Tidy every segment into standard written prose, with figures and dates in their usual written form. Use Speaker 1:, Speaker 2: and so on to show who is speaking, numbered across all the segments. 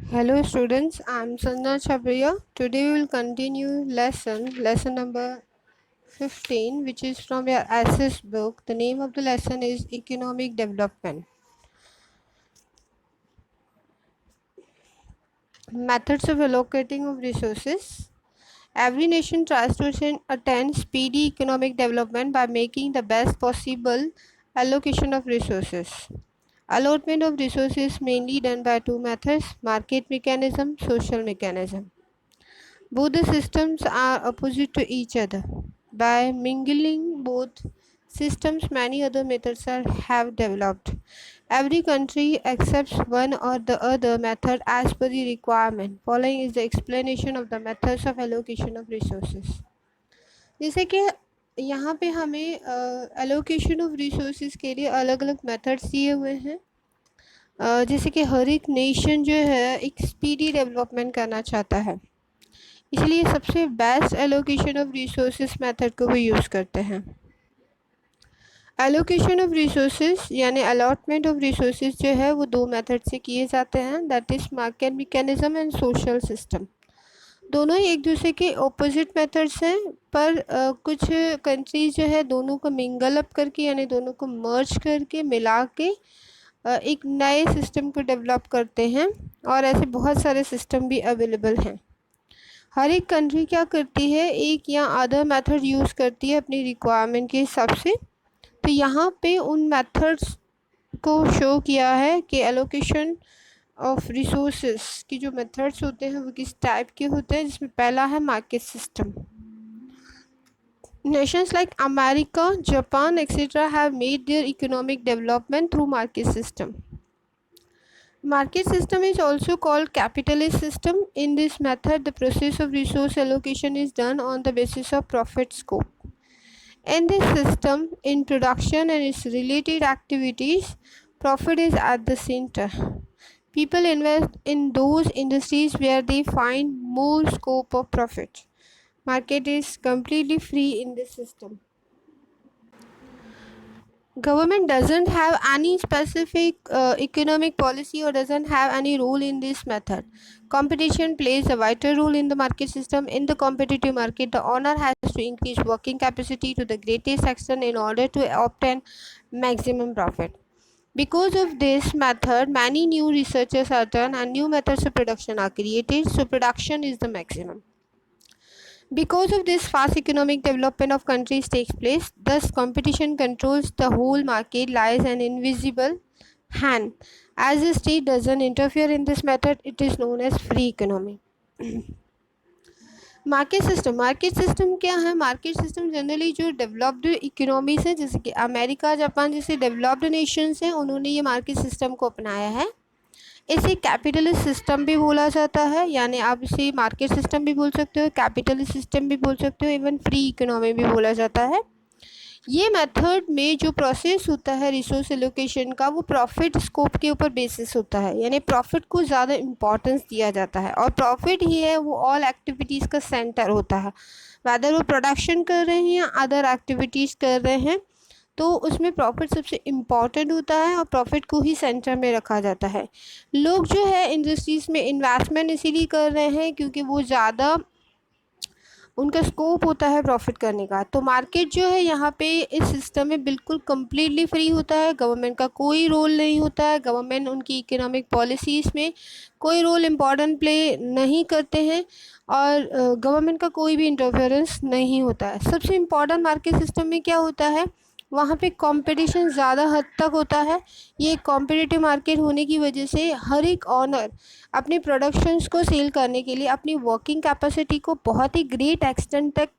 Speaker 1: Hello students, I am Sanjana Chabriya. Today we will continue lesson number 15, which is from your SS book. The name of the lesson is Economic Development. Methods of allocating of resources. Every nation tries to attain speedy economic development by making the best possible allocation of resources. Allotment of resources is mainly done by two methods: market mechanism, social mechanism. Both the systems are opposite to each other. By mingling both systems, many other methods have developed. Every country accepts one or the other method as per the requirement. Following is the explanation of the methods of allocation of resources. जैसे कि यहाँ पे हमें allocation of resources के लिए अलग अलग methods दिए हुए हैं. जैसे कि हर एक नेशन जो है एक स्पीडी डेवलपमेंट करना चाहता है, इसलिए सबसे best allocation of resources method को वो यूज़ करते हैं. एलोकेशन ऑफ रिसोर्सेज यानी अलॉटमेंट ऑफ रिसोर्सेज जो है वो दो मेथड से किए जाते हैं, that is market mechanism and social system. दोनों ही एक दूसरे के ऑपोजिट मेथड्स हैं, पर कुछ कंट्रीज जो है दोनों को मिंगल अप करके यानी दोनों को मर्ज करके मिला के एक नए सिस्टम को डेवलप करते हैं, और ऐसे बहुत सारे सिस्टम भी अवेलेबल हैं. हर एक कंट्री क्या करती है, एक या अदर मेथड यूज़ करती है अपनी रिक्वायरमेंट के हिसाब से. तो यहाँ पे उन मेथड्स को शो किया है कि एलोकेशन ऑफ रिसोर्सेज की जो मेथड्स होते हैं वो किस टाइप के होते हैं, जिसमें पहला है market system. Nations like America, Japan, etc. have made their economic development through market system. Market system is also called capitalist system. In this method, the process of resource allocation is done on the basis of profit scope. In this system, in production and its related activities, profit is at the center. People invest in those industries where they find more scope of profit. Market is completely free in this system. Government doesn't have any specific economic policy or doesn't have any role in this method. Competition plays a vital role in the market system. In the competitive market, the owner has to increase working capacity to the greatest extent in order to obtain maximum profit. Because of this method, many new researches are done and new methods of production are created, so production is the maximum. Because of this fast economic development of countries takes place, thus competition controls the whole market lies an invisible hand. As the state doesn't interfere in this method, it is known as free economy. Market system क्या है? Market system generally जो developed economies हैं, जैसे कि America, Japan जैसे developed Nations हैं, उन्होंने ये मार्केट सिस्टम को अपनाया है. इसे कैपिटलिस्ट सिस्टम भी बोला जाता है, यानी आप इसे मार्केट सिस्टम भी बोल सकते हो, कैपिटलिस्ट सिस्टम भी बोल सकते हो, इवन फ्री इकोनॉमी भी बोला जाता है. ये मेथड में जो प्रोसेस होता है रिसोर्स एलोकेशन का, वो प्रॉफिट स्कोप के ऊपर बेसिस होता है, यानी प्रॉफिट को ज़्यादा इम्पोर्टेंस दिया जाता है, और प्रॉफिट ही है वो ऑल एक्टिविटीज़ का सेंटर होता है. वेदर वो प्रोडक्शन कर रहे हैं या अदर एक्टिविटीज़ कर रहे हैं, तो उसमें प्रॉफिट सबसे इम्पॉर्टेंट होता है और प्रॉफिट को ही सेंटर में रखा जाता है. लोग जो है इंडस्ट्रीज़ में इन्वेस्टमेंट इसीलिए कर रहे हैं क्योंकि वो ज़्यादा उनका स्कोप होता है प्रॉफिट करने का. तो मार्केट जो है यहाँ पे इस सिस्टम में बिल्कुल कम्प्लीटली फ्री होता है. गवर्नमेंट का कोई रोल नहीं होता है. गवर्नमेंट उनकी इकोनॉमिक पॉलिसीज़ में कोई रोल इम्पॉर्टेंट प्ले नहीं करते हैं, और गवर्नमेंट का कोई भी इंटरफेरेंस नहीं होता है. सबसे इम्पॉर्टेंट मार्केट सिस्टम में क्या होता है, वहाँ पे कंपटीशन ज़्यादा हद तक होता है. ये कॉम्पिटिटिव मार्केट होने की वजह से हर एक ऑनर अपने प्रोडक्शंस को सेल करने के लिए अपनी वर्किंग कैपेसिटी को बहुत ही ग्रेट एक्सटेंट तक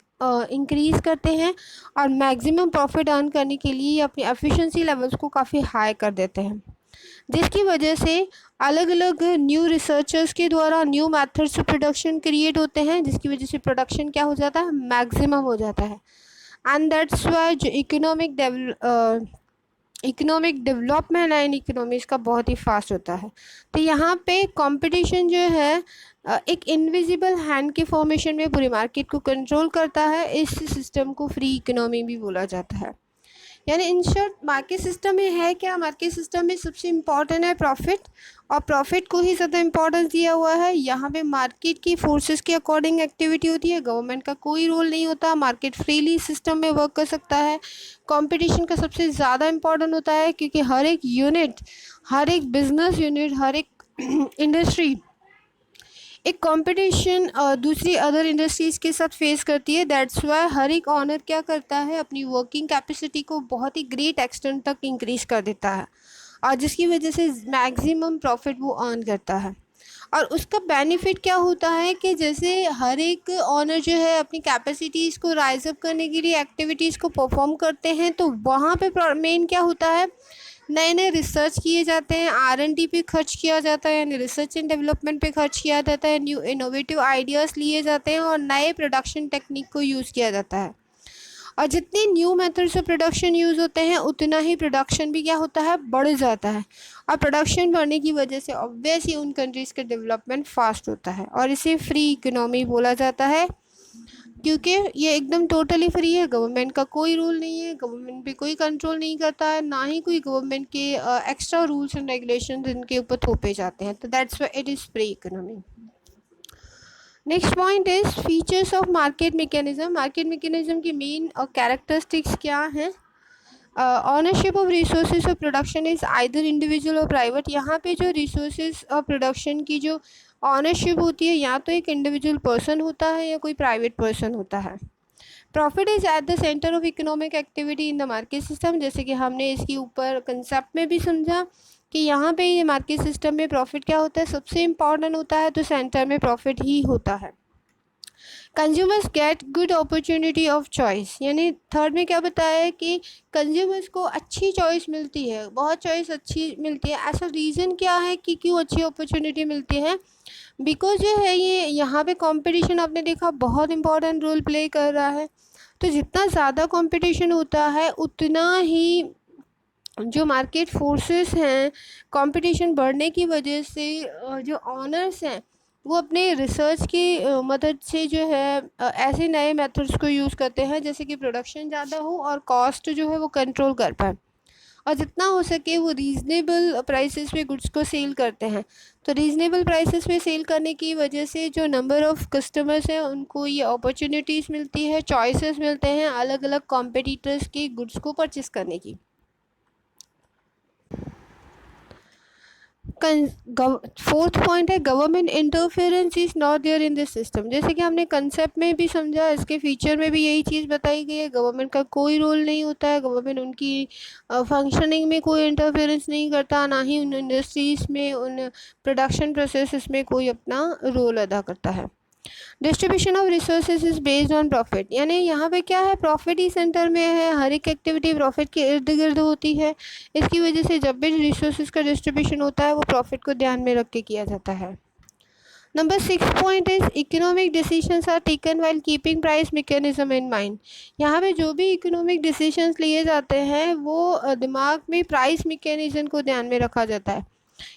Speaker 1: इंक्रीज़ करते हैं, और मैक्सिमम प्रॉफिट अर्न करने के लिए अपनी एफिशिएंसी लेवल्स को काफ़ी हाई कर देते हैं, जिसकी वजह से अलग अलग न्यू रिसर्चर्स के द्वारा new methods of production create होते हैं, जिसकी वजह से प्रोडक्शन क्या हो जाता है, मैक्सिमम हो जाता है. एंड दैट्स वाई जो इकोनॉमिक डेवलपमेंट एंड इकोनॉमीज़ का बहुत ही फास्ट होता है. तो यहाँ पे कंपटीशन जो है एक इनविजिबल हैंड के फॉर्मेशन में पूरी मार्केट को कंट्रोल करता है. इस सिस्टम को फ्री इकोनॉमी भी बोला जाता है. यानी इन शॉर्ट मार्केट सिस्टम में है क्या, मार्केट सिस्टम में सबसे इम्पॉर्टेंट है प्रॉफिट, और प्रॉफिट को ही ज़्यादा इम्पोर्टेंस दिया हुआ है। यहाँ पे मार्केट की फोर्सेस के अकॉर्डिंग एक्टिविटी होती है, गवर्नमेंट का कोई रोल नहीं होता, मार्केट फ्रीली सिस्टम में वर्क कर सकता है। कंपटीशन का सबसे ज़्यादा इम्पोर्टेंट होता है, क्योंकि हर एक यूनिट, हर एक बिजनेस यूनिट, हर एक इंडस्ट्री एक कंपटीशन दूसरी अदर इंडस्ट्रीज़ के साथ फेस करती है। दैट्स वाई हर एक ऑनर क्या करता है, अपनी वर्किंग कैपेसिटी को बहुत ही ग्रेट एक्सटेंट तक इंक्रीज़ कर देता है, और जिसकी वजह से मैक्सिमम प्रॉफिट वो अर्न करता है। और उसका बेनिफिट क्या होता है कि जैसे हर एक ऑनर जो है अपनी कैपेसिटीज़ को राइज अप करने के लिए एक्टिविटीज़ को परफॉर्म करते हैं, तो वहाँ पे मेन क्या होता है, नए नए रिसर्च किए जाते हैं, R&D पे खर्च किया जाता है, यानी रिसर्च एंड डेवलपमेंट पे खर्च किया जाता है, न्यू इनोवेटिव आइडियाज़ लिए जाते हैं, और नए प्रोडक्शन टेक्निक को यूज़ किया जाता है। और जितने new methods of production use होते हैं, उतना ही प्रोडक्शन भी क्या होता है, बढ़ जाता है। और प्रोडक्शन बढ़ने की वजह से ऑब्वियसली उन कंट्रीज़ का डेवलपमेंट फास्ट होता है, और इसे फ्री इकोनॉमी बोला जाता है, क्योंकि ये एकदम टोटली फ्री है। गवर्नमेंट का कोई रूल नहीं है, गवर्नमेंट पे कोई कंट्रोल नहीं करता है, ना ही कोई गवर्नमेंट के एक्स्ट्रा रूल्स एंड रेगुलेशन इनके ऊपर थोपे जाते हैं। तो that's why it is free economy. Next point is features of market mechanism. Market mechanism की मेन और कैरेक्टरिस्टिक्स क्या हैं? Ownership of resources of production is either individual और प्राइवेट। यहाँ पे जो रिसोर्सेज ऑफ प्रोडक्शन की जो ऑनरशिप होती है, या तो एक इंडिविजुअल पर्सन होता है या कोई प्राइवेट पर्सन होता है। Profit is at the centre of economic activity in the market system. जैसे कि हमने इसके ऊपर कंसेप्ट में भी समझा कि यहाँ पे ये मार्केट सिस्टम में प्रॉफिट क्या होता है, सबसे इम्पॉर्टेंट होता है, तो सेंटर में प्रॉफिट ही होता है। Consumers get good opportunity of choice, यानी थर्ड में क्या बताया है कि कंज्यूमर्स को अच्छी चॉइस मिलती है, बहुत चॉइस अच्छी मिलती है। ऐसा रीज़न क्या है कि क्यों अच्छी अपॉर्चुनिटी मिलती है? बिकॉज जो है ये यहाँ पे कंपटीशन आपने देखा बहुत इंपॉर्टेंट रोल प्ले कर रहा है। तो जितना ज़्यादा कंपटीशन होता है, उतना ही जो मार्केट फोर्सेस हैं, कंपटीशन बढ़ने की वजह से जो ऑनर्स हैं वो अपने रिसर्च की मदद से जो है ऐसे नए मेथड्स को यूज़ करते हैं, जैसे कि प्रोडक्शन ज़्यादा हो और कॉस्ट जो है वो कंट्रोल कर पाए, और जितना हो सके वो रीज़नेबल प्राइसेस पे गुड्स को सेल करते हैं। तो रीज़नेबल प्राइसेस पे सेल करने की वजह से जो नंबर ऑफ़ कस्टमर्स हैं उनको ये अपॉर्चुनिटीज़ मिलती है, चॉइसेस मिलते हैं अलग अलग कॉम्पिटिटर्स के गुड्स को परचेस करने की। फोर्थ पॉइंट है government interference is not there in this system. जैसे कि हमने कंसेप्ट में भी समझा, इसके फीचर में भी यही चीज़ बताई गई है, गवर्नमेंट का कोई रोल नहीं होता है, गवर्नमेंट उनकी फंक्शनिंग में कोई इंटरफेरेंस नहीं करता, ना ही उन इंडस्ट्रीज़ में, उन प्रोडक्शन प्रोसेस में कोई अपना रोल अदा करता है। Distribution of resources is based on profit, यानी यहाँ पे क्या है, प्रॉफिट ही सेंटर में है, हर एक एक्टिविटी प्रॉफिट के इर्द गिर्द होती है। इसकी वजह से जब भी रिसोर्सेज का डिस्ट्रीब्यूशन होता है वो प्रॉफिट को ध्यान में रख के किया जाता है। Number 6 point is economic decisions are taken while keeping price mechanism in mind. यहाँ पे जो भी इकोनॉमिक डिसीजंस लिए जाते हैं वो दिमाग में प्राइस मैकेनिज्म को ध्यान में रखा जाता है,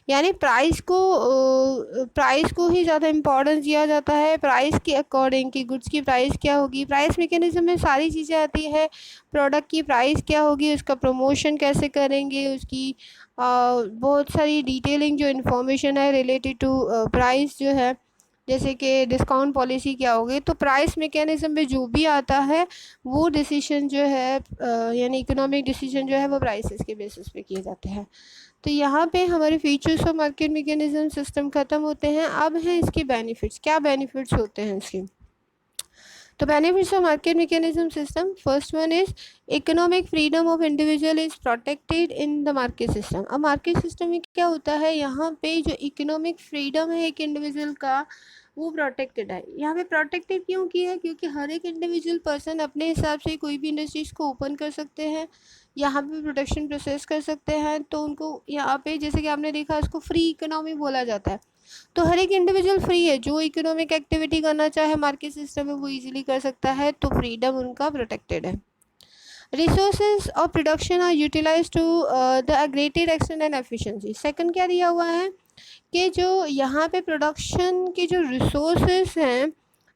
Speaker 1: यानी प्राइस को ही ज़्यादा इम्पोर्टेंस दिया जाता है, प्राइस के अकॉर्डिंग कि गुड्स की प्राइस क्या होगी। प्राइस मैकेनिज्म में सारी चीज़ें आती है, प्रोडक्ट की प्राइस क्या होगी, उसका प्रमोशन कैसे करेंगे, उसकी बहुत सारी डिटेलिंग जो इन्फॉर्मेशन है रिलेटेड टू प्राइस जो है, जैसे कि डिस्काउंट पॉलिसी क्या होगी। तो प्राइस मैकेनिज्म में जो भी आता है वो डिसीजन जो है यानी इकोनॉमिक डिसीजन जो है वो प्राइसेस के बेसिस पे किए जाते हैं। तो यहाँ पे हमारे features of market mechanism system ख़त्म होते हैं। अब हैं इसके बेनिफिट्स, क्या बेनिफिट्स होते हैं इसके। तो benefits of market mechanism system, first one is economic freedom of individual is protected in the market system. अब मार्केट सिस्टम में क्या होता है, यहाँ पे जो इकोनॉमिक फ्रीडम है एक इंडिविजुअल का वो प्रोटेक्टेड है। यहाँ पे प्रोटेक्टेड क्यों किया है, क्योंकि हर एक इंडिविजुअल पर्सन अपने हिसाब से कोई भी इंडस्ट्रीज़ को ओपन कर सकते हैं, यहाँ पे प्रोडक्शन प्रोसेस कर सकते हैं। तो उनको यहाँ पे जैसे कि आपने देखा इसको फ्री इकोनॉमी बोला जाता है। तो हर एक इंडिविजुअल फ्री है, जो इकोनॉमिक एक्टिविटी करना चाहे मार्केट सिस्टम में वो इजीली कर सकता है, तो फ्रीडम उनका प्रोटेक्टेड है। Resources of production are utilise to the greatest extent and efficiency. Second क्या दिया हुआ है कि जो यहाँ पे प्रोडक्शन के जो रिसोर्सेज हैं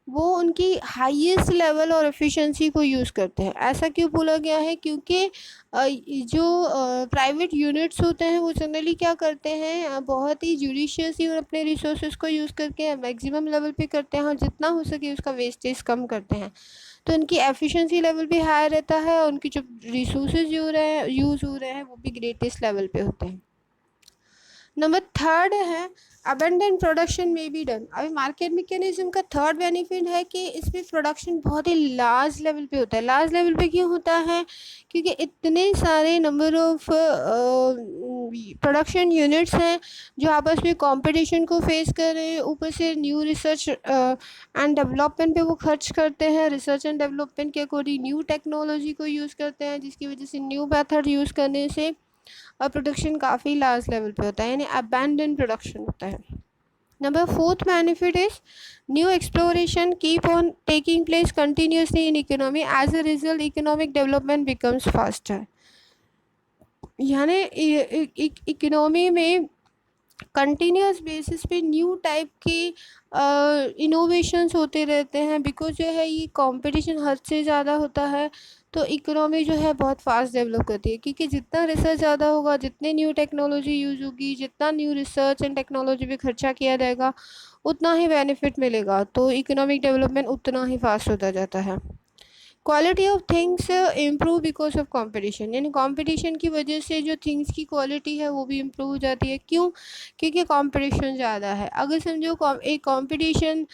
Speaker 1: वो उनकी हाईएस्ट लेवल और एफिशिएंसी को यूज़ करते हैं। ऐसा क्यों बोला गया है? क्योंकि जो प्राइवेट यूनिट्स होते हैं वो जनरली क्या करते हैं, बहुत ही जुडिशियसली और अपने रिसोर्सेज को यूज़ करके मैक्सिमम लेवल पे करते हैं और जितना हो सके उसका वेस्टेज कम करते हैं। तो उनकी एफिशिएंसी लेवल भी हाई रहता है और उनकी जो रिसोर्सेज यूज़ हो रहे हैं वो भी ग्रेटेस्ट लेवल पे होते हैं। नंबर थर्ड है अबंडेंट प्रोडक्शन में बी डन। अभी मार्केट मैकेनिज्म का थर्ड बेनिफिट है कि इसमें प्रोडक्शन बहुत ही लार्ज लेवल पे होता है। लार्ज लेवल पे क्यों होता है? क्योंकि इतने सारे नंबर ऑफ प्रोडक्शन यूनिट्स हैं जो आपस में कंपटीशन को फेस कर रहे हैं, ऊपर से न्यू रिसर्च एंड डेवलपमेंट पे वो खर्च करते हैं, रिसर्च एंड डेवलपमेंट के अकॉर्डिंग न्यू टेक्नोलॉजी को यूज़ करते हैं, जिसकी वजह से न्यू मेथड यूज़ करने से और प्रोडक्शन काफ़ी लार्ज लेवल पे होता है, यानी अबैंडन प्रोडक्शन होता है। Number fourth benefit is new exploration keep on taking place continuously in economy, as a result economic development becomes faster. यानी इकोनॉमी में कंटिन्यूस बेसिस पे न्यू टाइप के इनोवेशंस होते रहते हैं, बिकॉज जो है ये कंपटीशन हद से ज़्यादा होता है। तो इकोनॉमी जो है बहुत फास्ट डेवलप करती है, क्योंकि जितना रिसर्च ज़्यादा होगा, जितने न्यू टेक्नोलॉजी यूज़ होगी, जितना न्यू रिसर्च एंड टेक्नोलॉजी पे खर्चा किया जाएगा उतना ही बेनिफिट मिलेगा, तो इकोनॉमिक डेवलपमेंट उतना ही फास्ट होता जाता है। Quality of things improve because of competition, यानी कंपटीशन की वजह से जो थिंग्स की क्वालिटी है वो भी इम्प्रूव हो जाती है। क्यों? क्योंकि कंपटीशन ज़्यादा है। अगर समझो एक कंपटीशन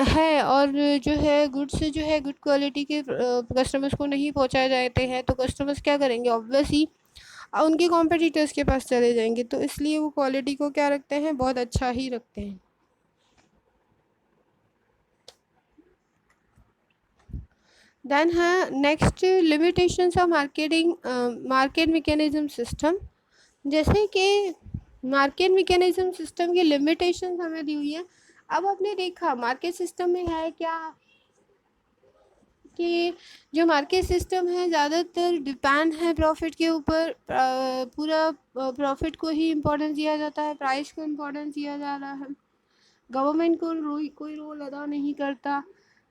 Speaker 1: है और जो है गुड्स जो है गुड क्वालिटी के कस्टमर्स को नहीं पहुंचाए जाते हैं, तो कस्टमर्स क्या करेंगे? ऑब्वियसली उनके कॉम्पिटिटर्स के पास चले जाएंगे, तो इसलिए वो क्वालिटी को क्या रखते हैं? बहुत अच्छा ही रखते हैं। देन है next limitations of market mechanism system. जैसे कि मार्केट मैकेनिज्म सिस्टम की लिमिटेशंस हमें दी हुई है। अब आपने देखा मार्केट सिस्टम में है क्या कि जो मार्केट सिस्टम है ज़्यादातर डिपेंड है प्रॉफिट के ऊपर, पूरा प्रॉफिट को ही इम्पोर्टेंस दिया जाता है, प्राइस को इम्पोर्टेंस दिया जा रहा है, गवर्नमेंट को कोई रोल अदा नहीं करता।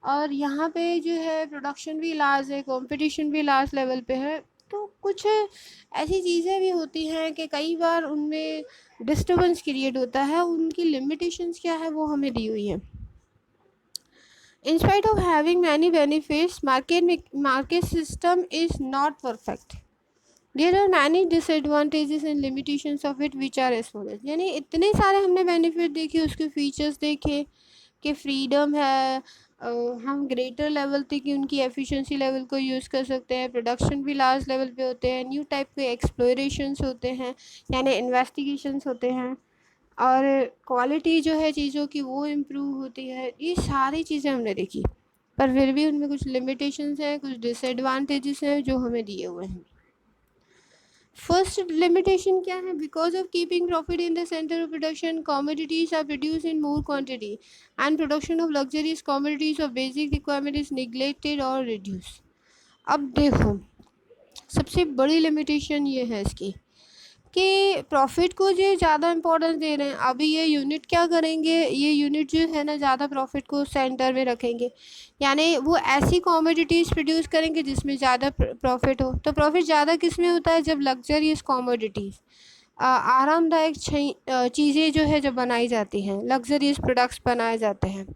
Speaker 1: और यहाँ पे जो है प्रोडक्शन भी लार्ज है, कंपटीशन भी लार्ज लेवल पे है। तो कुछ ऐसी चीज़ें भी होती हैं कि कई बार उनमें डिस्टर्बेंस क्रिएट होता है, उनकी लिमिटेशंस क्या है वो हमें दी हुई है। In spite of having many benefits, market system is not perfect. There are many disadvantages and limitations of it which are as follows. यानी इतने सारे हमने बेनिफिट देखे, उसके फीचर्स देखे कि फ्रीडम है, हम ग्रेटर लेवल तक की उनकी एफिशिएंसी लेवल को यूज़ कर सकते हैं, प्रोडक्शन भी लार्ज लेवल पे होते हैं, न्यू टाइप के एक्सप्लोरेशंस होते हैं यानी इन्वेस्टिगेशंस होते हैं, और क्वालिटी जो है चीज़ों की वो इम्प्रूव होती है। ये सारी चीज़ें हमने देखी, पर फिर भी उनमें कुछ लिमिटेशंस हैं, कुछ डिसएडवांटेजेस हैं जो हमें दिए हुए हैं। फर्स्ट लिमिटेशन क्या है? Because of keeping profit in the centre of production, commodities are produce in more quantity and production of luxuries commodities of basic requirement is neglected और रिड्यूस। अब देखो सबसे बड़ी लिमिटेशन ये है इसकी कि प्रॉफिट को जो ज़्यादा इम्पोर्टेंस दे रहे हैं। अभी ये यूनिट क्या करेंगे, ये यूनिट जो है ना ज़्यादा प्रॉफिट को सेंटर में रखेंगे, यानी वो ऐसी कॉमोडिटीज़ प्रोड्यूस करेंगे जिसमें ज़्यादा प्रॉफिट हो। तो प्रॉफिट ज़्यादा किस में होता है? जब लग्जरियस कॉमोडिटीज़, आरामदायक चीज़ें जो है जब बनाई जाती हैं, लग्जरियस प्रोडक्ट्स बनाए जाते हैं,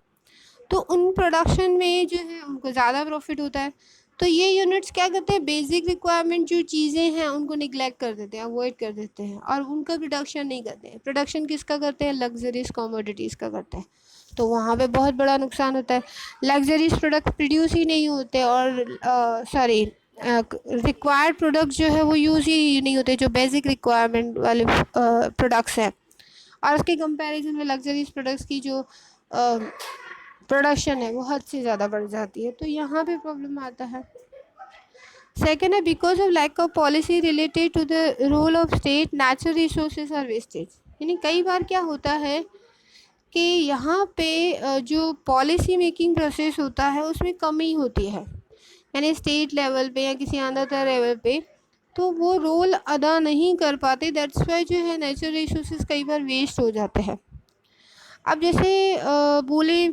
Speaker 1: तो उन प्रोडक्शन में जो है उनको ज़्यादा प्रॉफिट होता है। तो ये यूनिट्स क्या करते हैं? बेसिक रिक्वायरमेंट जो चीज़ें हैं उनको निगलेक्ट कर देते हैं, अवॉइड कर देते हैं, और उनका प्रोडक्शन नहीं करते हैं। प्रोडक्शन किसका करते हैं? लग्जरीज कमोडिटीज़ का करते हैं। तो वहाँ पे बहुत बड़ा नुकसान होता है, लग्जरीज प्रोडक्ट प्रोड्यूस ही नहीं होते, और रिक्वायर्ड प्रोडक्ट जो है वो यूज़ ही नहीं होते, जो बेसिक रिक्वायरमेंट वाले प्रोडक्ट्स हैं। और उसके कंपैरिजन में लग्जरीज प्रोडक्ट्स की जो प्रोडक्शन है वो हद से ज़्यादा बढ़ जाती है, तो यहाँ पे प्रॉब्लम आता है। सेकेंड है because of lack of policy related to the role of state, natural resources are wastage. यानी कई बार क्या होता है कि यहाँ पे जो पॉलिसी मेकिंग प्रोसेस होता है उसमें कमी होती है, यानी स्टेट लेवल पे या किसी अदर लेवल पे, तो वो रोल अदा नहीं कर पाते। दैट्स वाई जो है नेचुरल रिसोर्सेज कई बार वेस्ट हो जाते हैं। अब जैसे बोले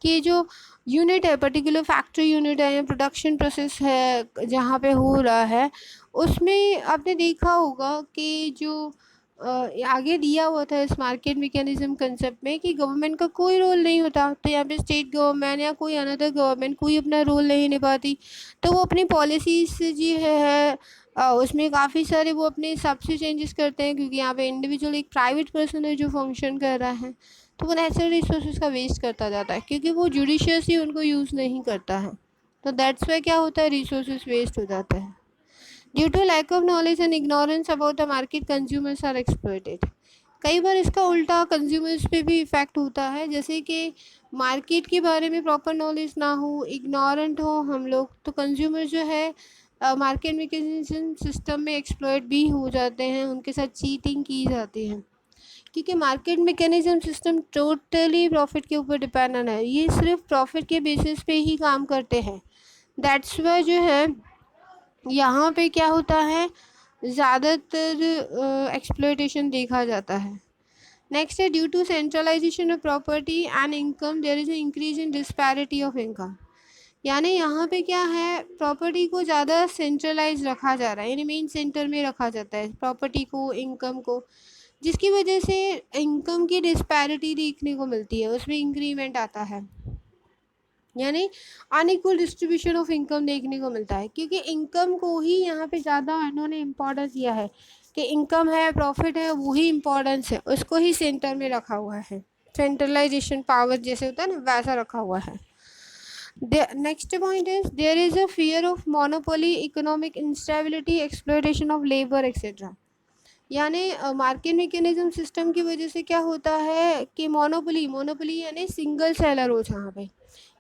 Speaker 1: कि जो यूनिट है, पर्टिकुलर फैक्ट्री यूनिट है या प्रोडक्शन प्रोसेस है जहाँ पे हो रहा है, उसमें आपने देखा होगा कि जो आगे दिया हुआ था इस मार्केट मैकेनिज्म कंसेप्ट में कि गवर्नमेंट का कोई रोल नहीं होता, तो यहाँ पे स्टेट गवर्नमेंट या कोई अनदर गवर्नमेंट कोई अपना रोल नहीं निभाती, तो वो अपनी पॉलिसीज जो उसमें काफ़ी सारे वो अपने हिसाब से चेंजेस करते हैं, क्योंकि यहाँ पे इंडिविजुअल एक प्राइवेट पर्सन है जो फंक्शन कर रहा है, तो वो नेचुरल रिसोर्सेज का वेस्ट करता जाता है क्योंकि वो जुडिशियसली उनको यूज़ नहीं करता है। तो दैट्स वाई क्या होता है, रिसोर्सेज वेस्ट हो जाता है। Due to lack of knowledge and ignorance about the market, consumers are exploited. कई बार इसका उल्टा कंज्यूमर्स पे भी इफ़ेक्ट होता है, जैसे कि मार्केट के बारे में प्रॉपर नॉलेज ना हो, इग्नोरेंट हो हम लोग, तो कंज्यूमर जो है मार्केट मैकेनिज्म सिस्टम में एक्सप्लॉइट भी हो जाते हैं, उनके साथ चीटिंग की जाती है, क्योंकि market mechanism system totally profit के ऊपर डिपेंडेंट है, ये सिर्फ प्रॉफिट के बेसिस पे ही काम करते हैं। दैट्स वाई जो है यहाँ पे क्या होता है, ज़्यादातर एक्सप्लॉइटेशन देखा जाता है। नेक्स्ट है, due to centralisation of property and income there is increase in disparity of income. यानी यहाँ पे क्या है, प्रॉपर्टी को ज़्यादा सेंट्रलाइज रखा जा रहा है, यानी मेन सेंटर में रखा जाता है प्रॉपर्टी को, इनकम को, जिसकी वजह से इनकम की डिस्पैरिटी देखने को मिलती है, उसमें इंक्रीमेंट आता है, यानी अनइक्वल डिस्ट्रीब्यूशन ऑफ इनकम देखने को मिलता है, क्योंकि इनकम को ही यहाँ पे ज़्यादा इन्होंने इम्पोर्टेंस दिया है कि इनकम है, प्रॉफिट है, वही इम्पोर्टेंस है, उसको ही सेंटर में रखा हुआ है। सेंट्रलाइजेशन पावर जैसे होता है ना, वैसा रखा हुआ है। Next point is there is a fear of monopoly, economic instability, exploitation of labour etcetera. यानी मार्केट मैकेनिज्म सिस्टम की वजह से क्या होता है कि मोनोपोली यानी सिंगल सेलर हो जहाँ पे,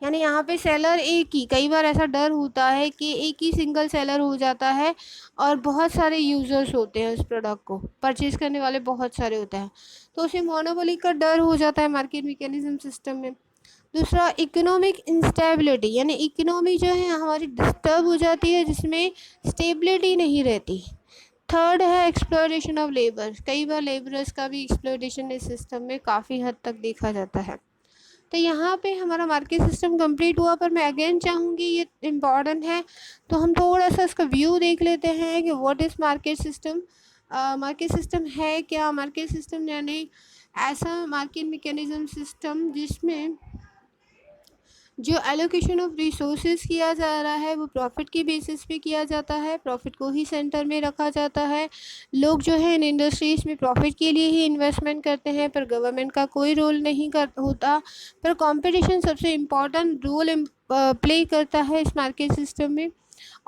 Speaker 1: यानी यहाँ पे सेलर एक ही, कई बार ऐसा डर होता है कि एक ही सिंगल सेलर हो जाता है और बहुत सारे यूज़र्स होते हैं उस प्रोडक्ट को परचेज़ करने वाले बहुत सारे होते हैं, तो उसे मोनोपोली का डर हो जाता है मार्केट मैकेनिज्म सिस्टम में। दूसरा, इकोनॉमिक इंस्टेबिलिटी, यानी इकोनॉमी जो है हमारी डिस्टर्ब हो जाती है, जिसमें स्टेबिलिटी नहीं रहती। थर्ड है एक्सप्लॉयटेशन ऑफ लेबर, कई बार लेबरर्स का भी एक्सप्लॉयटेशन इस सिस्टम में काफ़ी हद तक देखा जाता है। तो यहाँ पे हमारा मार्केट सिस्टम कंप्लीट हुआ, पर मैं अगेन चाहूँगी ये इम्पॉर्टेंट है, तो हम थोड़ा सा इसका व्यू देख लेते हैं कि what is market system. Market system है क्या? मार्केट सिस्टम यानी ऐसा मार्केट मैकेनिज्म सिस्टम जिसमें जो एलोकेशन ऑफ रिसोर्सेज किया जा रहा है वो प्रॉफिट की बेसिस पे किया जाता है, प्रॉफिट को ही सेंटर में रखा जाता है। लोग जो है इन इंडस्ट्रीज़ में प्रॉफिट के लिए ही इन्वेस्टमेंट करते हैं, पर गवर्नमेंट का कोई रोल नहीं कर होता, पर कंपटीशन सबसे इम्पॉर्टेंट रोल प्ले करता है इस मार्केट सिस्टम में।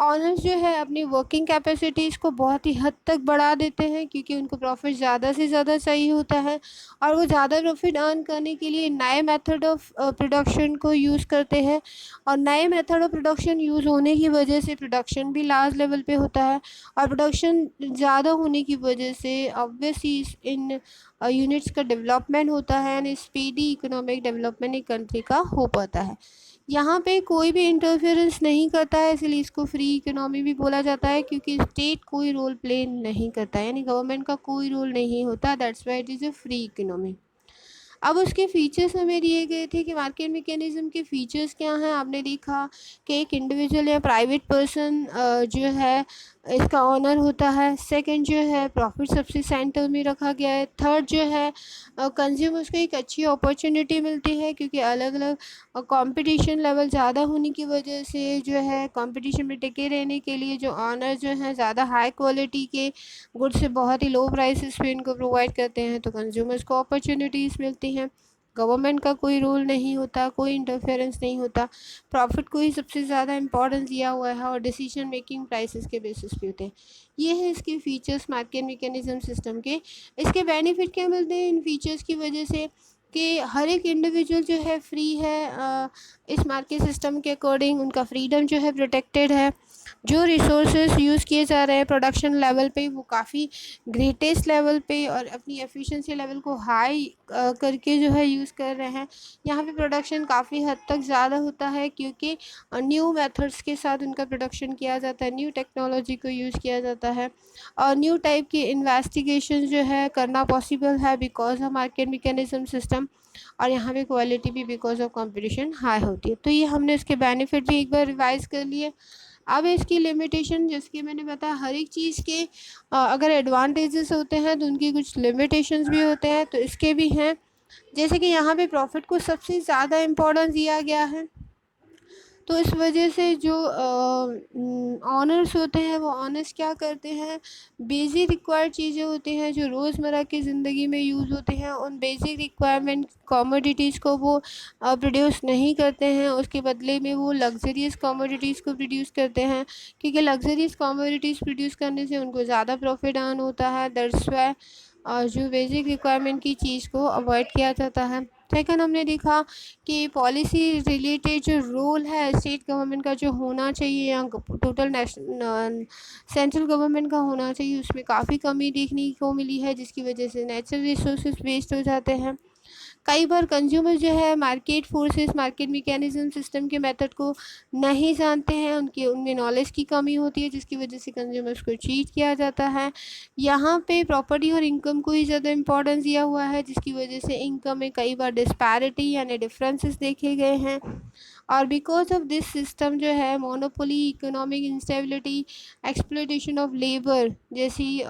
Speaker 1: ऑनर्स जो है अपनी वर्किंग कैपेसिटीज़ को बहुत ही हद तक बढ़ा देते हैं, क्योंकि उनको प्रॉफिट ज़्यादा से ज़्यादा चाहिए होता है, और वो ज़्यादा प्रॉफिट अर्न करने के लिए नए मेथड ऑफ प्रोडक्शन को यूज़ करते हैं, और नए मेथड ऑफ प्रोडक्शन यूज़ होने की वजह से प्रोडक्शन भी लार्ज लेवल पे होता है, और प्रोडक्शन ज़्यादा होने की वजह से ऑब्वियसली इन यूनिट्स का डेवलपमेंट होता है, एंड स्पीडी इकोनॉमिक डेवलपमेंट एक कंट्री का हो पाता है। यहाँ पे कोई भी इंटरफेरेंस नहीं करता है, इसलिए इसको फ्री इकोनॉमी भी बोला जाता है, क्योंकि स्टेट कोई रोल प्ले नहीं करता है, यानी गवर्नमेंट का कोई रोल नहीं होता, that's why it is a free economy. अब उसके फीचर्स हमें दिए गए थे कि मार्केट मैकेनिज्म के फीचर्स क्या हैं। आपने देखा कि एक इंडिविजुअल या प्राइवेट पर्सन जो है इसका ऑनर होता है। सेकंड जो है प्रॉफिट सबसे सेंटर में रखा गया है। थर्ड जो है कंज्यूमर्स को एक अच्छी अपॉर्चुनिटी मिलती है, क्योंकि अलग अलग कंपटीशन लेवल ज़्यादा होने की वजह से जो है कंपटीशन में टिके रहने के लिए जो ऑनर जो है ज़्यादा हाई क्वालिटी के गुड से बहुत ही लो प्राइसेस पे इनको प्रोवाइड करते हैं, तो कंज्यूमर्स को अपॉर्चुनिटीज़ मिलती हैं। गवर्नमेंट का कोई रोल नहीं होता, कोई इंटरफेरेंस नहीं होता, प्रॉफिट को ही सबसे ज़्यादा इंपॉर्टेंस दिया हुआ है, और डिसीजन मेकिंग प्राइसेस के बेसिस पे होते हैं। ये है इसके फीचर्स मार्केट मैकेनिज्म सिस्टम के। इसके बेनिफिट क्या मिलते हैं इन फीचर्स की वजह से, कि हर एक इंडिविजुअल जो है फ्री है, इस मार्केट सिस्टम के अकॉर्डिंग उनका फ्रीडम जो है प्रोटेक्टेड है। जो रिसोर्सेज यूज़ किए जा रहे हैं प्रोडक्शन लेवल पे वो काफ़ी ग्रेटेस्ट लेवल पे और अपनी एफिशिएंसी लेवल को हाई करके जो है यूज़ कर रहे हैं। यहाँ पे प्रोडक्शन काफ़ी हद तक ज़्यादा होता है क्योंकि न्यू मेथड्स के साथ उनका प्रोडक्शन किया जाता है, न्यू टेक्नोलॉजी को यूज़ किया जाता है और न्यू टाइप की इन्वेस्टिगेशन जो है करना पॉसिबल है because of market mechanism system. और यहाँ पे क्वालिटी भी बिकॉज ऑफ कंपटीशन हाई होती है। तो ये हमने इसके बेनिफिट भी एक बार रिवाइज कर लिए। अब इसकी लिमिटेशन, जैसे मैंने बताया हर एक चीज़ के अगर एडवांटेजेस होते हैं तो उनकी कुछ लिमिटेशंस भी होते हैं, तो इसके भी हैं। जैसे कि यहाँ पे प्रॉफिट को सबसे ज़्यादा इम्पोर्टेंस दिया गया है, तो इस वजह से जो ऑनर्स होते हैं वो ऑनर्स क्या करते हैं, बेसिक रिक्वायर्ड चीज़ें होती हैं जो रोज़मर्रा की ज़िंदगी में यूज़ होती हैं, उन बेसिक रिक्वायरमेंट कमोडिटीज़ को वो प्रोड्यूस नहीं करते हैं, उसके बदले में वो लग्जरियस कमोडिटीज़ को प्रोड्यूस करते हैं, क्योंकि लग्जरियस कमोडिटीज़ प्रोड्यूस करने से उनको ज़्यादा प्रॉफिट अर्न होता है। दैट्स व्हाई जो बेसिक रिक्वायरमेंट की चीज़ को अवॉइड किया जाता है। सेकंड, हमने देखा कि पॉलिसी रिलेटेड जो रोल है स्टेट गवर्नमेंट का जो होना चाहिए या टोटल नेशनल सेंट्रल गवर्नमेंट का होना चाहिए, उसमें काफ़ी कमी देखने को मिली है, जिसकी वजह से नेचुरल रिसोर्सेज वेस्ट हो जाते हैं। कई बार कंज्यूमर जो है market forces, market mechanism system के मेथड को नहीं जानते हैं, उनमें नॉलेज की कमी होती है, जिसकी वजह से कंज्यूमर्स को चीट किया जाता है। यहाँ पे प्रॉपर्टी और इनकम को ही ज़्यादा इम्पोर्टेंस दिया हुआ है, जिसकी वजह से इनकम में कई बार डिस्पैरिटी यानी डिफरेंसेस देखे गए हैं। और बिकॉज ऑफ दिस सिस्टम जो है monopoly, economic instability, exploitation of labour जैसी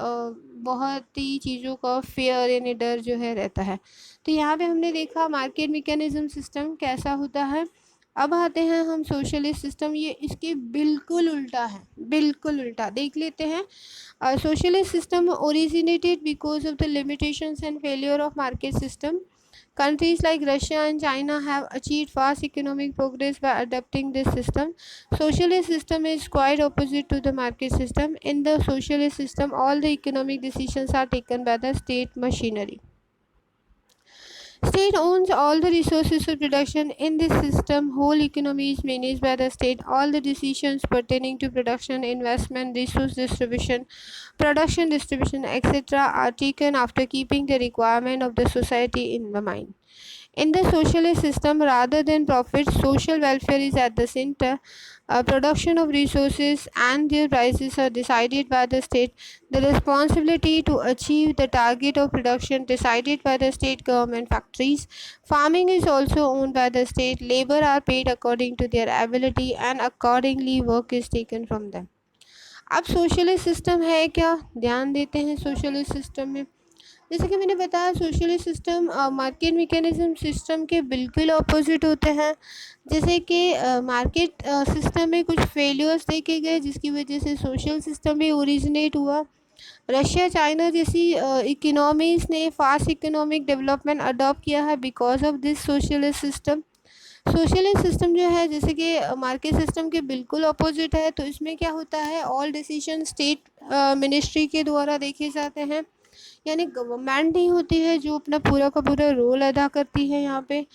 Speaker 1: बहुत ही चीज़ों का फेयर यानी डर जो है रहता है। तो यहाँ पे हमने देखा मार्केट मैकेनिज्म सिस्टम कैसा होता है। अब आते हैं हम सोशलिस्ट सिस्टम, ये इसके बिल्कुल उल्टा है, बिल्कुल उल्टा देख लेते हैं। Socialist system originated because of the limitations and failure of market system. Countries like Russia and China have achieved fast economic progress by adopting this system. Socialist system is quite opposite to the market system. In the socialist system, all the economic decisions are taken by the state machinery. State owns all the resources of production. In this system, whole economy is managed by the state. All the decisions pertaining to production, investment, resource distribution, production distribution, etc. are taken after keeping the requirement of the society in the mind. In the socialist system, rather than profit, social welfare is at the center. Production of resources and their prices are decided by the state. The responsibility to achieve the target of production decided by the state government factories. Farming is also owned by the state. Labor are paid according to their ability and accordingly work is taken from them. अब socialist system है क्या, ध्यान देते हैं socialist system में। जैसे कि मैंने बताया socialist system market mechanism system के बिल्कुल अपोजिट होते हैं। जैसे कि मार्केट सिस्टम में कुछ फेलियर्स देखे गए, जिसकी वजह से सोशल सिस्टम भी ओरिजिनेट हुआ। रशिया, चाइना जैसी इकोनॉमीज़ ने फास्ट इकोनॉमिक डेवलपमेंट अडॉप्ट किया है because of this socialist system. Socialist system जो है जैसे कि मार्केट सिस्टम के बिल्कुल अपोजिट है, तो इसमें क्या होता है, ऑल डिसीजन स्टेट मिनिस्ट्री के द्वारा देखे जाते हैं, यानी गवर्नमेंट ही होती है जो अपना पूरा का पूरा रोल अदा करती है। यहाँ पे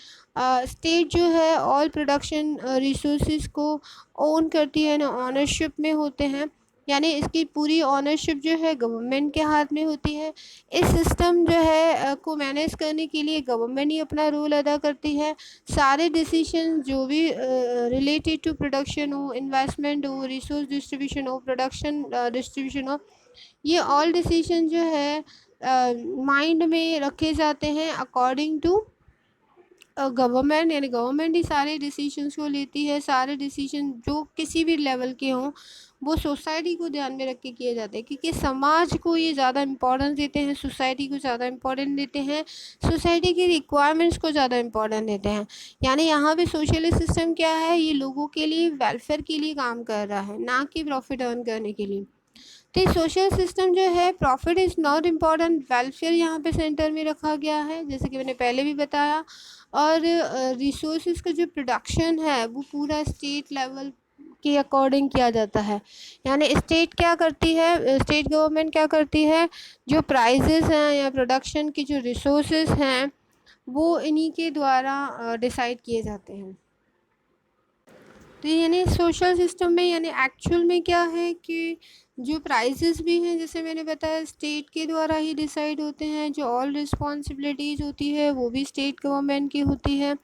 Speaker 1: स्टेट जो है ऑल प्रोडक्शन रिसोर्सेज को ओन करती है ना, ऑनरशिप में होते हैं, यानी इसकी पूरी ऑनरशिप जो है गवर्नमेंट के हाथ में होती है। इस सिस्टम जो है को मैनेज करने के लिए गवर्नमेंट ही अपना रोल अदा करती है। सारे डिसीजन जो भी रिलेटेड टू प्रोडक्शन हो, इन्वेस्टमेंट हो, रिसोर्स डिस्ट्रीब्यूशन हो, प्रोडक्शन डिस्ट्रीब्यूशन हो, ये ऑल डिसीजन जो है माइंड में रखे जाते हैं अकॉर्डिंग टू गवर्नमेंट, यानी गवर्नमेंट ही सारे डिसीजंस को लेती है। सारे डिसीजन जो किसी भी लेवल के हों वो सोसाइटी को ध्यान में रख के किए जाते हैं, क्योंकि समाज को ये ज़्यादा इम्पोर्टेंस देते हैं, सोसाइटी को ज़्यादा इम्पोर्टेंस देते हैं, सोसाइटी की रिक्वायरमेंट्स को ज़्यादा इम्पोर्टेंस देते हैं। यानी यहाँ पे सोशलिस्ट सिस्टम क्या है, ये लोगों के लिए वेलफेयर के लिए काम कर रहा है, ना कि प्रॉफिट अर्न करने के लिए। तो सोशल सिस्टम जो है profit is not important, welfare यहाँ पे सेंटर में रखा गया है, जैसे कि मैंने पहले भी बताया। और रिसोर्सेज का जो प्रोडक्शन है वो पूरा स्टेट लेवल के अकॉर्डिंग किया जाता है। यानी स्टेट क्या करती है, स्टेट गवर्नमेंट क्या करती है, जो प्राइजेस हैं या प्रोडक्शन की जो रिसोर्सेज हैं वो इन्हीं के द्वारा डिसाइड किए जाते हैं। तो यानी सोशल सिस्टम में यानी एक्चुअल में क्या है कि जो प्राइसेस भी हैं जैसे मैंने बताया स्टेट के द्वारा ही डिसाइड होते हैं, जो ऑल रिस्पॉन्सिबिलिटीज़ होती है वो भी स्टेट गवर्नमेंट की होती है,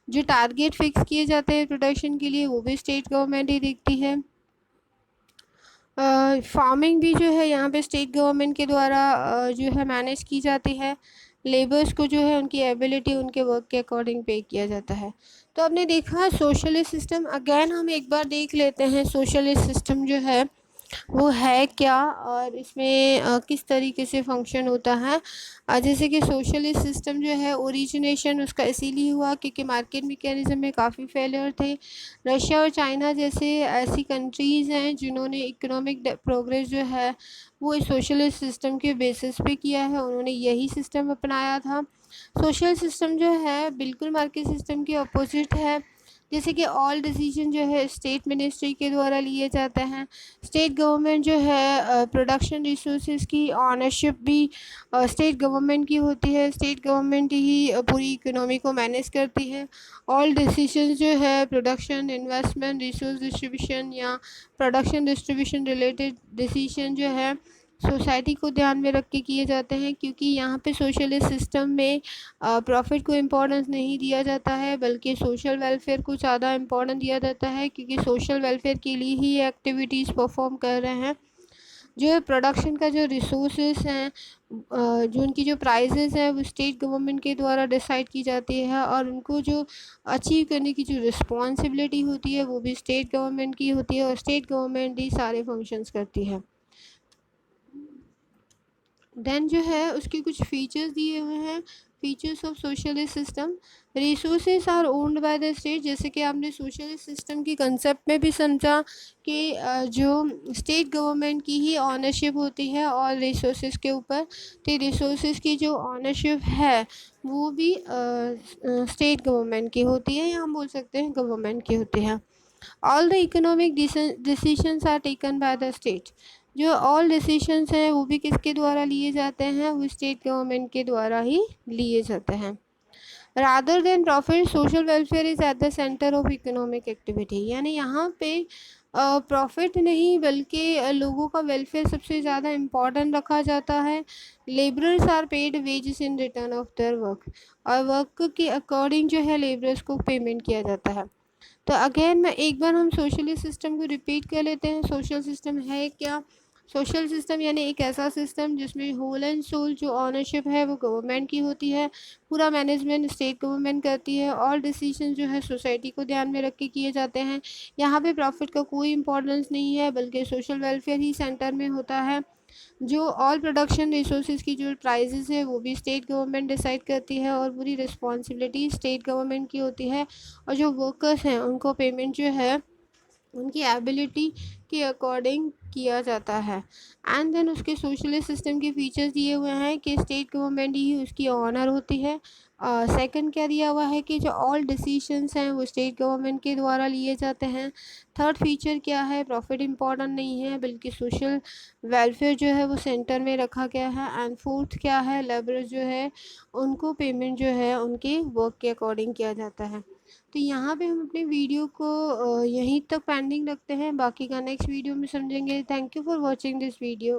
Speaker 1: जो टारगेट फिक्स किए जाते हैं प्रोडक्शन के लिए वो भी स्टेट गवर्नमेंट ही देखती है। फार्मिंग भी जो है यहाँ पे स्टेट गवर्नमेंट के द्वारा जो है मैनेज की जाती है। लेबर्स को जो है उनकी एबिलिटी उनके वर्क के अकॉर्डिंग पे किया जाता है। तो आपने देखा सोशलिस्ट सिस्टम, अगेन हम एक बार देख लेते हैं सोशलिस्ट सिस्टम जो है वो है क्या और इसमें किस तरीके से फंक्शन होता है। जैसे कि सोशलिस्ट सिस्टम जो है ओरिजिनेशन उसका इसीलिए हुआ क्योंकि मार्केट मैकेनिज़्म में काफ़ी फेलियर थे। रशिया और चाइना जैसे ऐसी कंट्रीज़ हैं जिन्होंने इकोनॉमिक प्रोग्रेस जो है वो इस सोशलिस्ट सिस्टम के बेसिस पे किया है, उन्होंने यही सिस्टम अपनाया था। सोशल सिस्टम जो है बिल्कुल मार्केट सिस्टम के अपोजिट है। जैसे कि ऑल डिसीजन जो है स्टेट मिनिस्ट्री के द्वारा लिए जाते हैं। स्टेट गवर्नमेंट जो है प्रोडक्शन रिसोर्सेज की ऑनरशिप भी स्टेट गवर्नमेंट की होती है। स्टेट गवर्नमेंट ही पूरी इकोनॉमी को मैनेज करती है। ऑल डिसीजन जो है प्रोडक्शन, इन्वेस्टमेंट, रिसोर्स डिस्ट्रीब्यूशन या प्रोडक्शन डिस्ट्रीब्यूशन रिलेटेड डिसीजन जो है सोसाइटी को ध्यान में रख के किए जाते हैं, क्योंकि यहाँ पे सोशलिस्ट सिस्टम में प्रॉफिट को इम्पोर्टेंस नहीं दिया जाता है बल्कि सोशल वेलफेयर को ज़्यादा इम्पोर्टेंस दिया जाता है, क्योंकि सोशल वेलफेयर के लिए ही ये एक्टिविटीज़ परफॉर्म कर रहे हैं। जो प्रोडक्शन का जो रिसोर्सेस हैं जो उनकी जो प्राइसेस हैं वो स्टेट गवर्नमेंट के द्वारा डिसाइड की जाती है और उनको जो अचीव करने की जो रिस्पॉन्सिबिलिटी होती है वो भी स्टेट गवर्नमेंट की होती है और स्टेट गवर्नमेंट ही सारे फंक्शंस करती है। देन जो है उसके कुछ फीचर्स दिए हुए हैं। Features of socialist system, resources are owned by the state. जैसे कि आपने सोशलिस्ट सिस्टम की कंसेप्ट में भी समझा कि जो स्टेट गवर्नमेंट की ही ऑनरशिप होती है और रिसोर्सेज के ऊपर, तो रिसोर्सेज की जो ऑनरशिप है वो भी स्टेट गवर्नमेंट की होती है या हम बोल सकते हैं गवर्नमेंट की होती है। All the economic decisions are taken by the state. जो ऑल डिसीशंस हैं वो भी किसके द्वारा लिए जाते हैं, वो स्टेट गवर्नमेंट के द्वारा ही लिए जाते हैं। Rather than profit social welfare is at the centre of economic activity. यानी यहाँ पे प्रॉफिट नहीं बल्कि लोगों का वेलफेयर सबसे ज़्यादा इम्पॉर्टेंट रखा जाता है। Labourers are paid wages in return of their work, और वर्क के अकॉर्डिंग जो है लेबरर्स को पेमेंट किया जाता है। तो अगेन मैं एक बार हम सोशलिस्ट सिस्टम को रिपीट कर लेते हैं। सोशल सिस्टम है क्या? सोशल सिस्टम यानी एक ऐसा सिस्टम जिसमें होल एंड सोल जो ऑनरशिप है वो गवर्नमेंट की होती है, पूरा मैनेजमेंट स्टेट गवर्नमेंट करती है, ऑल डिसीजन जो है सोसाइटी को ध्यान में रख के किए जाते हैं। यहाँ पे प्रॉफिट का कोई इंपॉर्टेंस नहीं है बल्कि सोशल वेलफेयर ही सेंटर में होता है। जो ऑल प्रोडक्शन रिसोर्सेज की जो प्राइसेस है वो भी स्टेट गवर्नमेंट डिसाइड करती है और पूरी रिस्पॉन्सिबिलिटी स्टेट गवर्नमेंट की होती है, और जो वर्कर्स हैं उनको पेमेंट जो है उनकी एबिलिटी के अकॉर्डिंग किया जाता है। एंड देन उसके सोशलिस्ट सिस्टम के फीचर्स दिए हुए हैं कि स्टेट गवर्नमेंट ही उसकी ऑनर होती है। सेकंड क्या दिया हुआ है कि जो ऑल डिसीशंस हैं वो स्टेट गवर्नमेंट के द्वारा लिए जाते हैं। थर्ड फीचर क्या है, प्रॉफिट इम्पॉर्टेंट नहीं है बल्कि सोशल वेलफेयर जो है वो सेंटर में रखा गया है। एंड फोर्थ क्या है, लेबर जो है उनको पेमेंट जो है उनके वर्क के अकॉर्डिंग किया जाता है। तो यहाँ पे हम अपने वीडियो को यहीं तक पेंडिंग रखते हैं, बाकी का नेक्स्ट वीडियो में समझेंगे। Thank you for watching this video.